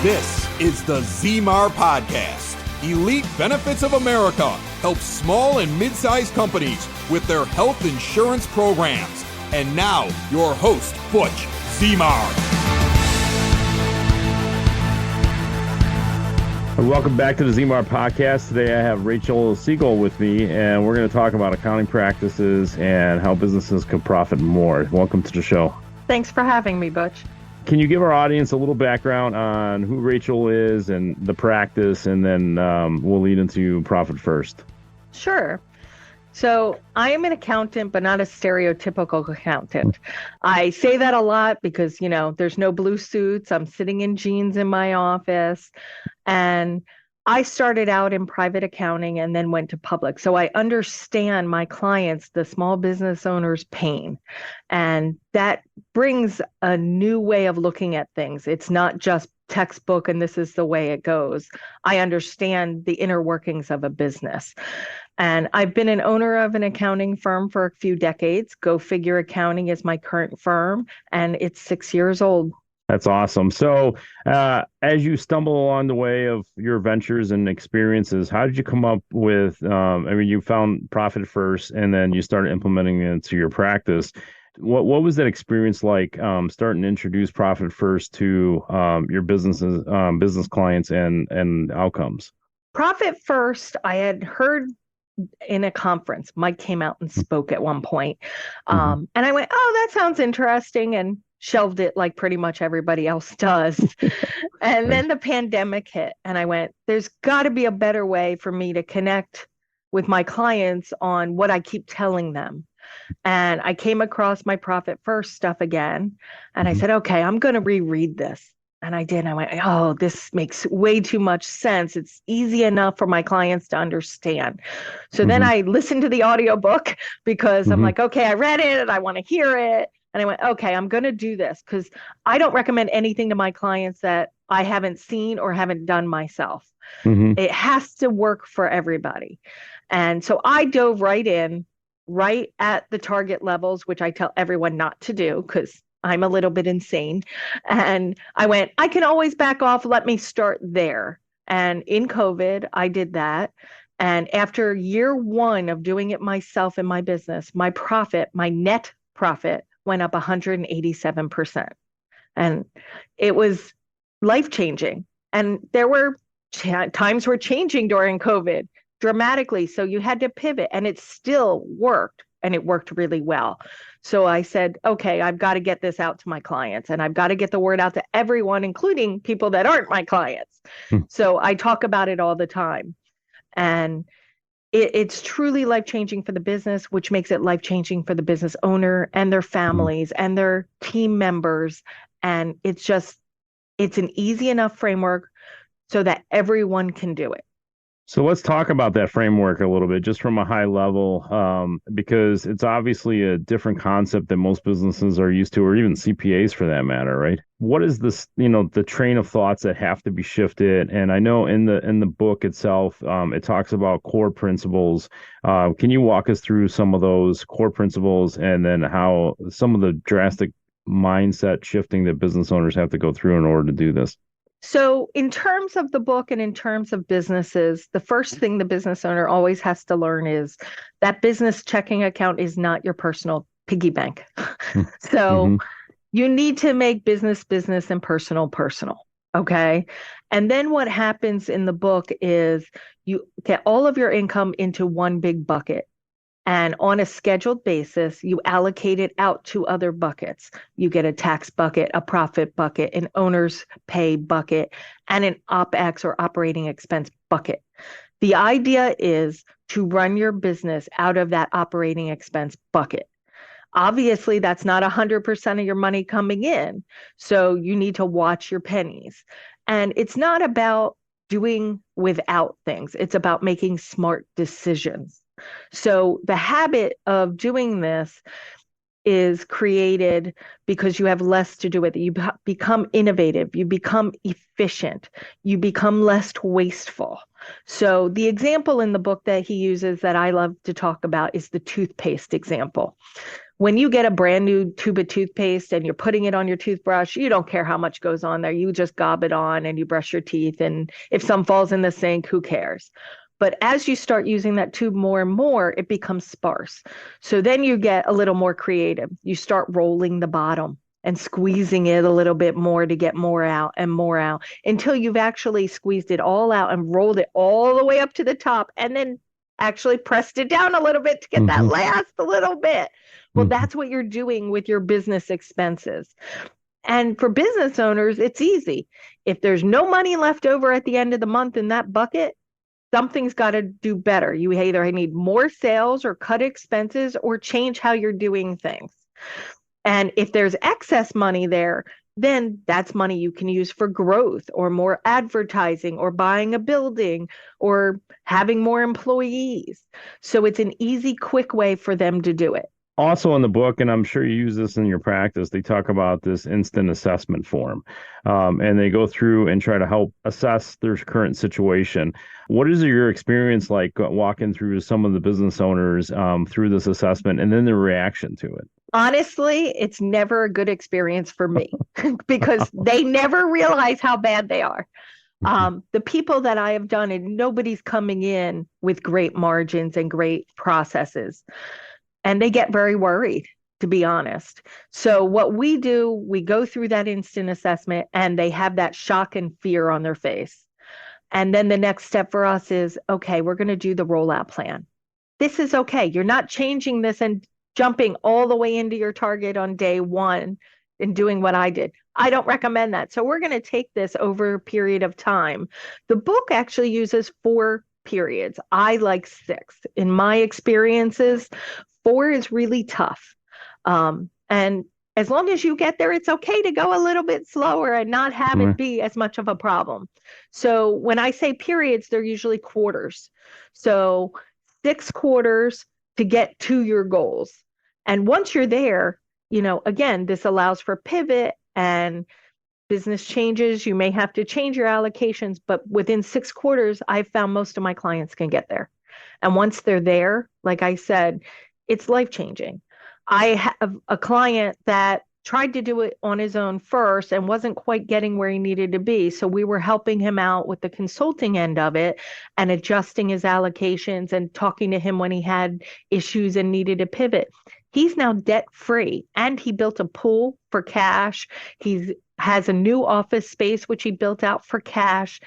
This is the ZMAR Podcast. Elite Benefits of America helps small and mid-sized companies with their health insurance programs. And now, your host, Butch ZMAR. Welcome back to the ZMAR Podcast. Today I have Rachel Siegel with me, and we're going to talk about accounting practices and how businesses can profit more. Welcome to the show. Thanks for having me, Butch. Can you give our audience a little background on who Rachel is and the practice, and then we'll lead into Profit First? Sure. So I am an accountant, but not a stereotypical accountant. I say that a lot because, there's no blue suits. I'm sitting in jeans in my office. And I started out in private accounting and then went to public. So I understand my clients, the small business owners' pain. And that brings a new way of looking at things. It's not just textbook and this is the way it goes. I understand the inner workings of a business. And I've been an owner of an accounting firm for a few decades. Go Figure Accounting is my current firm, and it's 6 years old. That's awesome. So as you stumble along the way of your ventures and experiences, how did you come up with, you found Profit First and then you started implementing it into your practice. What was that experience like starting to introduce Profit First to your business clients and outcomes? Profit First, I had heard in a conference. Mike came out and spoke at one point. And I went, oh, that sounds interesting, and shelved it like pretty much everybody else does. And then the pandemic hit, and I went, there's got to be a better way for me to connect with my clients on what I keep telling them. And I came across my Profit First stuff again, and I said, okay, I'm going to reread this. And I did. And I went, oh, this makes way too much sense. It's easy enough for my clients to understand. So then I listened to the audiobook because I'm like, okay, I read it and I want to hear it. And I went, okay, I'm going to do this because I don't recommend anything to my clients that I haven't seen or haven't done myself. It has to work for everybody. And so I dove right in, right at the target levels, which I tell everyone not to do because I'm a little bit insane. And I went, I can always back off. Let me start there. And in COVID, I did that. And after year one of doing it myself in my business, my net profit went up 187%. And it was life-changing. And there were times were changing during COVID dramatically. So you had to pivot, and it still worked. And it worked really well. So I said, okay, I've got to get this out to my clients, and I've got to get the word out to everyone, including people that aren't my clients. So I talk about it all the time. And it's truly life-changing for the business, which makes it life-changing for the business owner and their families and their team members. And it's an easy enough framework so that everyone can do it. So let's talk about that framework a little bit, just from a high level, because it's obviously a different concept that most businesses are used to, or even CPAs for that matter, right? What is this, the train of thoughts that have to be shifted? And I know in the book itself, it talks about core principles. Can you walk us through some of those core principles and then how some of the drastic mindset shifting that business owners have to go through in order to do this? So in terms of the book and in terms of businesses, the first thing the business owner always has to learn is that business checking account is not your personal piggy bank. So you need to make business business and personal personal. Okay. And then what happens in the book is you get all of your income into one big bucket. And on a scheduled basis, you allocate it out to other buckets. You get a tax bucket, a profit bucket, an owner's pay bucket, and an OpEx or operating expense bucket. The idea is to run your business out of that operating expense bucket. Obviously, that's not 100% of your money coming in. So you need to watch your pennies. And it's not about doing without things. It's about making smart decisions. So the habit of doing this is created because you have less to do with it. You become innovative, you become efficient, you become less wasteful. So the example in the book that he uses that I love to talk about is the toothpaste example. When you get a brand new tube of toothpaste and you're putting it on your toothbrush, you don't care how much goes on there. You just gob it on and you brush your teeth. And if some falls in the sink, who cares? But as you start using that tube more and more, it becomes sparse. So then you get a little more creative. You start rolling the bottom and squeezing it a little bit more to get more out until you've actually squeezed it all out and rolled it all the way up to the top and then actually pressed it down a little bit to get that last little bit. Well, that's what you're doing with your business expenses. And for business owners, it's easy. If there's no money left over at the end of the month in that bucket, something's got to do better. You either need more sales or cut expenses or change how you're doing things. And if there's excess money there, then that's money you can use for growth or more advertising or buying a building or having more employees. So it's an easy, quick way for them to do it. Also in the book, and I'm sure you use this in your practice, they talk about this instant assessment form, and they go through and try to help assess their current situation. What is your experience like walking through some of the business owners through this assessment and then their reaction to it? Honestly, it's never a good experience for me because they never realize how bad they are. The people that I have done, and nobody's coming in with great margins and great processes. And they get very worried, to be honest. So what we do, we go through that instant assessment and they have that shock and fear on their face. And then the next step for us is, okay, we're going to do the rollout plan. This is okay. You're not changing this and jumping all the way into your target on day one and doing what I did. I don't recommend that. So we're going to take this over a period of time. The book actually uses 4 periods. I like 6. In my experiences, 4 is really tough. And as long as you get there, it's okay to go a little bit slower and not have it be as much of a problem. So when I say periods, they're usually quarters. So 6 quarters to get to your goals. And once you're there, again, this allows for pivot and business changes. You may have to change your allocations, but within 6 quarters, I've found most of my clients can get there. And once they're there, like I said, it's life-changing. I have a client that tried to do it on his own first and wasn't quite getting where he needed to be. So we were helping him out with the consulting end of it and adjusting his allocations and talking to him when he had issues and needed to pivot. He's now debt-free and he built a pool for cash. He has a new office space, which he built out for cash.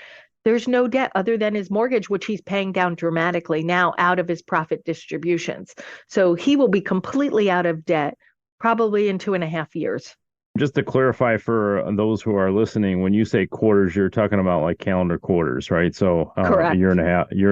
There's no debt other than his mortgage, which he's paying down dramatically now out of his profit distributions. So he will be completely out of debt probably in 2.5 years. Just to clarify for those who are listening, when you say quarters, you're talking about like calendar quarters, right? So Correct. a year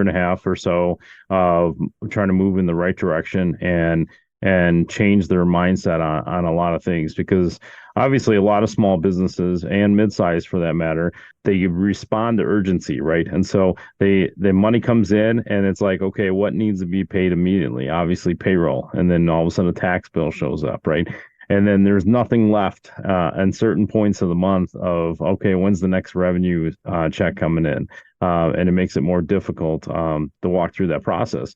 and a half or so of trying to move in the right direction and change their mindset on a lot of things, because obviously a lot of small businesses and mid-sized for that matter, they respond to urgency, right? And so the money comes in and it's like, okay, what needs to be paid immediately? Obviously payroll. And then all of a sudden a tax bill shows up, right? And then there's nothing left at certain points of the month of, okay, when's the next revenue check coming in? And it makes it more difficult to walk through that process.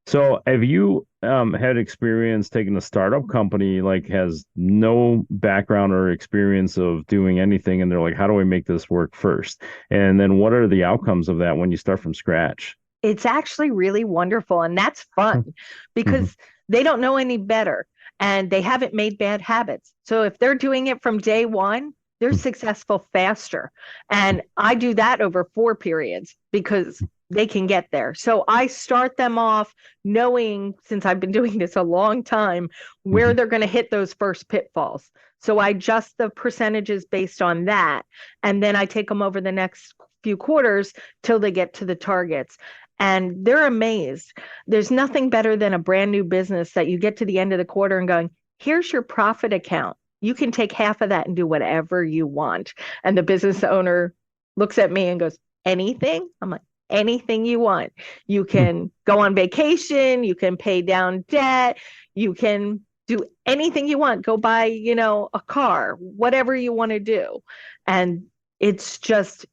So have you had experience taking a startup company, like has no background or experience of doing anything, and they're like, how do I make this work first? And then what are the outcomes of that when you start from scratch? It's actually really wonderful. And that's fun because they don't know any better and they haven't made bad habits. So if they're doing it from day one, they're successful faster. And I do that over 4 periods because they can get there. So I start them off knowing, since I've been doing this a long time, where they're going to hit those first pitfalls. So I adjust the percentages based on that. And then I take them over the next few quarters till they get to the targets. And they're amazed. There's nothing better than a brand new business that you get to the end of the quarter and going, here's your profit account. You can take half of that and do whatever you want. And the business owner looks at me and goes, anything? I'm like, anything you want. You can go on vacation, you can pay down debt, you can do anything you want. Go buy, a car, whatever you want to do. And it's just,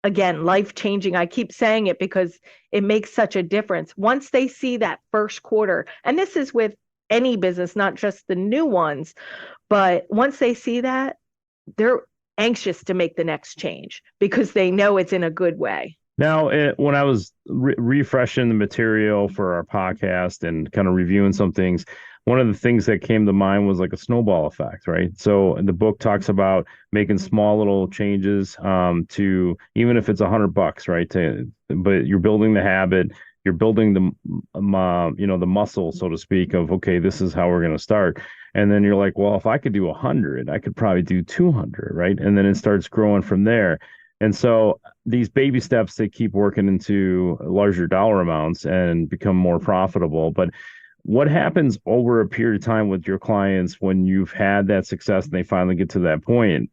again, life-changing. I keep saying it because it makes such a difference. Once they see that first quarter, and this is with any business, not just the new ones. But once they see that, they're anxious to make the next change because they know it's in a good way. Now, when I was refreshing the material for our podcast and kind of reviewing some things, one of the things that came to mind was like a snowball effect, right? So the book talks about making small little changes to even if it's $100, right? But you're building the habit, you're building the muscle, so to speak, of okay, this is how we're going to start. And then you're like, well, if I could do 100, I could probably do 200, right? And then it starts growing from there. And so these baby steps, they keep working into larger dollar amounts and become more profitable. But what happens over a period of time with your clients when you've had that success and they finally get to that point?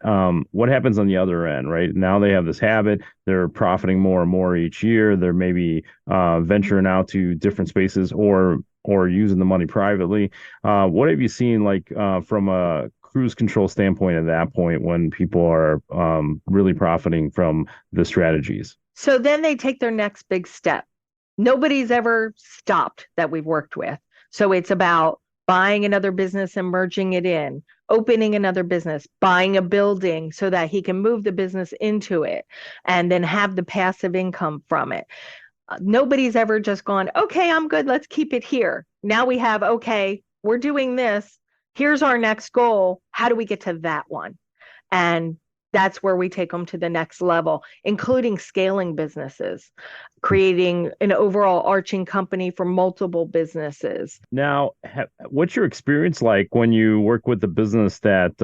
What happens on the other end, right? Now they have this habit, they're profiting more and more each year. They're maybe venturing out to different spaces or using the money privately. What have you seen from a cruise control standpoint at that point when people are really profiting from the strategies? So then they take their next big step. Nobody's ever stopped that we've worked with. So it's about buying another business and merging it in, opening another business, buying a building so that he can move the business into it and then have the passive income from it. Nobody's ever just gone, okay, I'm good, let's keep it here. Now we have, okay, we're doing this. Here's our next goal. How do we get to that one? And that's where we take them to the next level, including scaling businesses, creating an overall arching company for multiple businesses. Now, what's your experience like when you work with the business that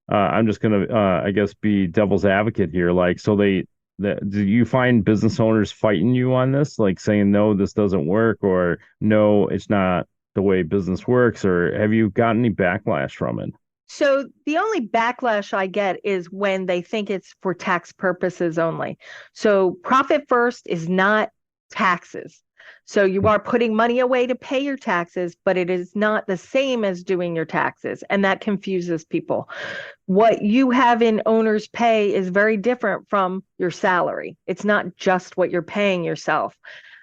I'm just going to, I guess, be devil's advocate here? Do you find business owners fighting you on this, like saying, no, this doesn't work, or no, it's not the way business works, or have you gotten any backlash from it? So the only backlash I get is when they think it's for tax purposes only. So profit first is not taxes. So you are putting money away to pay your taxes, but it is not the same as doing your taxes. And that confuses people. What you have in owner's pay is very different from your salary. It's not just what you're paying yourself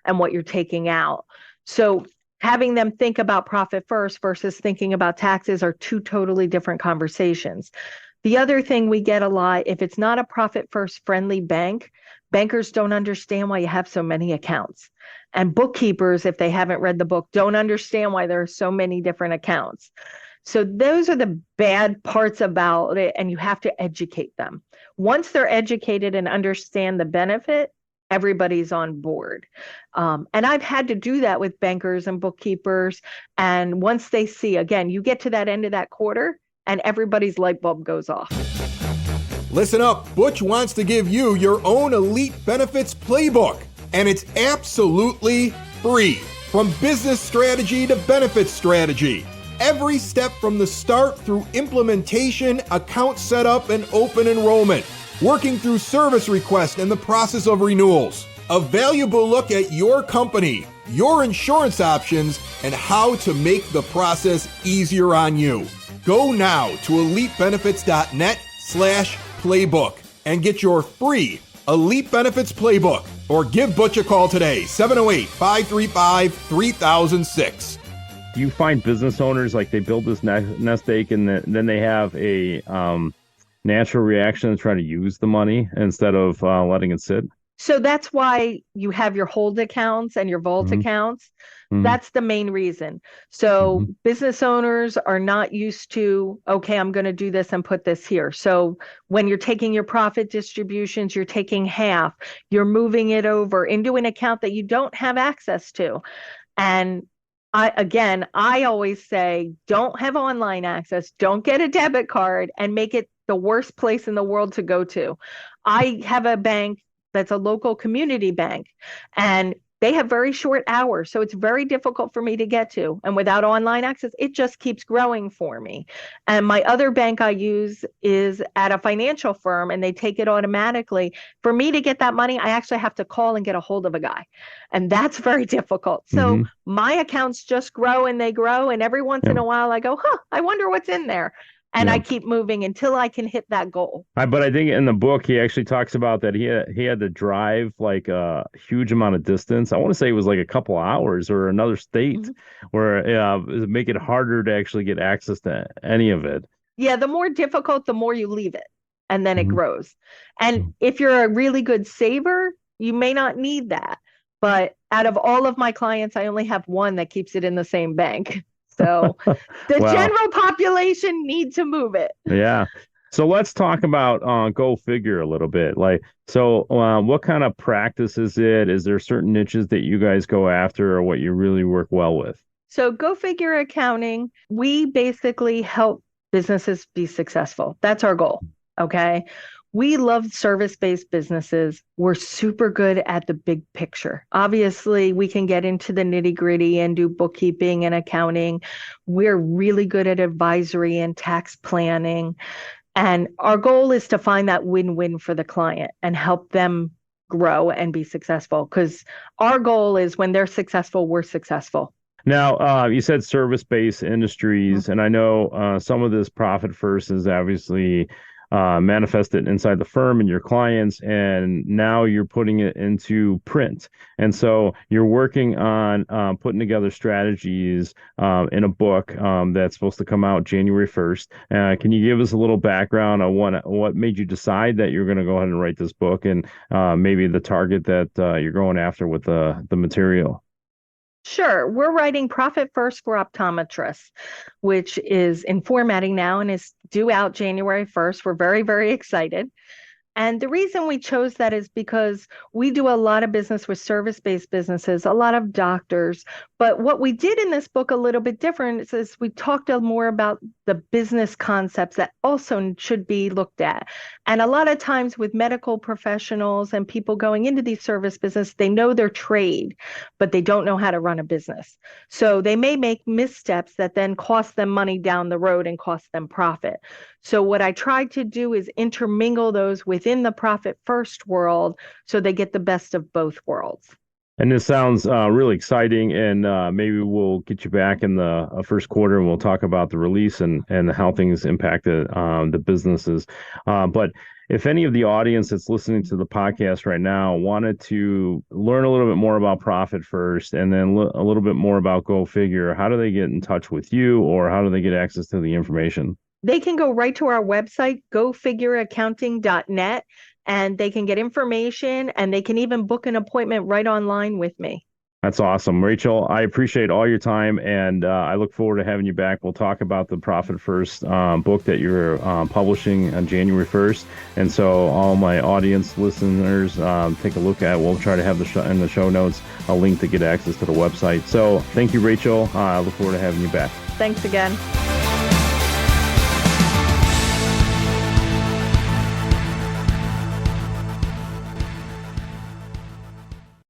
and what you're taking out. So having them think about profit first versus thinking about taxes are two totally different conversations. The other thing we get a lot, if it's not a profit first friendly bank, bankers don't understand why you have so many accounts. And bookkeepers, if they haven't read the book, don't understand why there are so many different accounts. So those are the bad parts about it, and you have to educate them. Once they're educated and understand the benefit, everybody's on board. And I've had to do that with bankers and bookkeepers. And once they see, again, you get to that end of that quarter and everybody's light bulb goes off. Listen up, Butch wants to give you your own Elite Benefits Playbook, and it's absolutely free. From business strategy to benefits strategy, every step from the start through implementation, account setup, and open enrollment, working through service requests and the process of renewals. A valuable look at your company, your insurance options, and how to make the process easier on you. Go now to elitebenefits.net/playbook and get your free Elite Benefits Playbook, or give Butch a call today, 708-535-3006. Do you find business owners, like they build this nest egg and then they have a natural reaction to try to use the money instead of letting it sit? So that's why you have your hold accounts and your vault accounts. That's the main reason. So business owners are not used to, okay, I'm going to do this and put this here. So when you're taking your profit distributions, you're taking half, you're moving it over into an account that you don't have access to. And I always say, don't have online access, don't get a debit card and make it the worst place in the world to go to. I have a bank that's a local community bank, and they have very short hours. So it's very difficult for me to get to. And without online access, it just keeps growing for me. And my other bank I use is at a financial firm, and they take it automatically. For me to get that money, I actually have to call and get a hold of a guy. And that's very difficult. So my accounts just grow and they grow. And every once in a while I go, I wonder what's in there. And I keep moving until I can hit that goal. But I think in the book, he actually talks about that he had to drive like a huge amount of distance. I want to say it was like a couple hours or another state where it make it harder to actually get access to any of it. Yeah, the more difficult, the more you leave it, and then it grows. And if you're a really good saver, you may not need that. But out of all of my clients, I only have one that keeps it in the same bank. So the general population need to move it. Yeah. So let's talk about Go Figure a little bit. What kind of practice is it? Is there certain niches that you guys go after or what you really work well with? So Go Figure Accounting, we basically help businesses be successful. That's our goal. Okay. We love service-based businesses. We're super good at the big picture. Obviously, we can get into the nitty-gritty and do bookkeeping and accounting. We're really good at advisory and tax planning. And our goal is to find that win-win for the client and help them grow and be successful. Because our goal is when they're successful, we're successful. Now, you said service-based industries, and I know some of this profit first is obviously manifested inside the firm and your clients, and now you're putting it into print. And so you're working on putting together strategies in a book that's supposed to come out January 1st. Can you give us a little background on what made you decide that you're going to go ahead and write this book and maybe the target that you're going after with the material? Sure. We're writing Profit First for Optometrists, which is in formatting now and is due out January 1st. We're very, very excited. And the reason we chose that is because we do a lot of business with service-based businesses, a lot of doctors. But what we did in this book a little bit different is we talked more about the business concepts that also should be looked at. And a lot of times with medical professionals and people going into these service business, they know their trade, but they don't know how to run a business. So they may make missteps that then cost them money down the road and cost them profit. So what I tried to do is intermingle those within the profit first world so they get the best of both worlds. And this sounds really exciting, and maybe we'll get you back in the first quarter and we'll talk about the release and how things impacted the businesses. But if any of the audience that's listening to the podcast right now wanted to learn a little bit more about Profit First and then a little bit more about Go Figure, how do they get in touch with you, or how do they get access to the information? They can go right to our website, gofigureaccounting.net, and they can get information, and they can even book an appointment right online with me. That's awesome. Rachel, I appreciate all your time, and I look forward to having you back. We'll talk about the Profit First book that you're publishing on January 1st. And so all my audience listeners, take a look at, we'll try to have in the show notes a link to get access to the website. So thank you, Rachel. I look forward to having you back. Thanks again.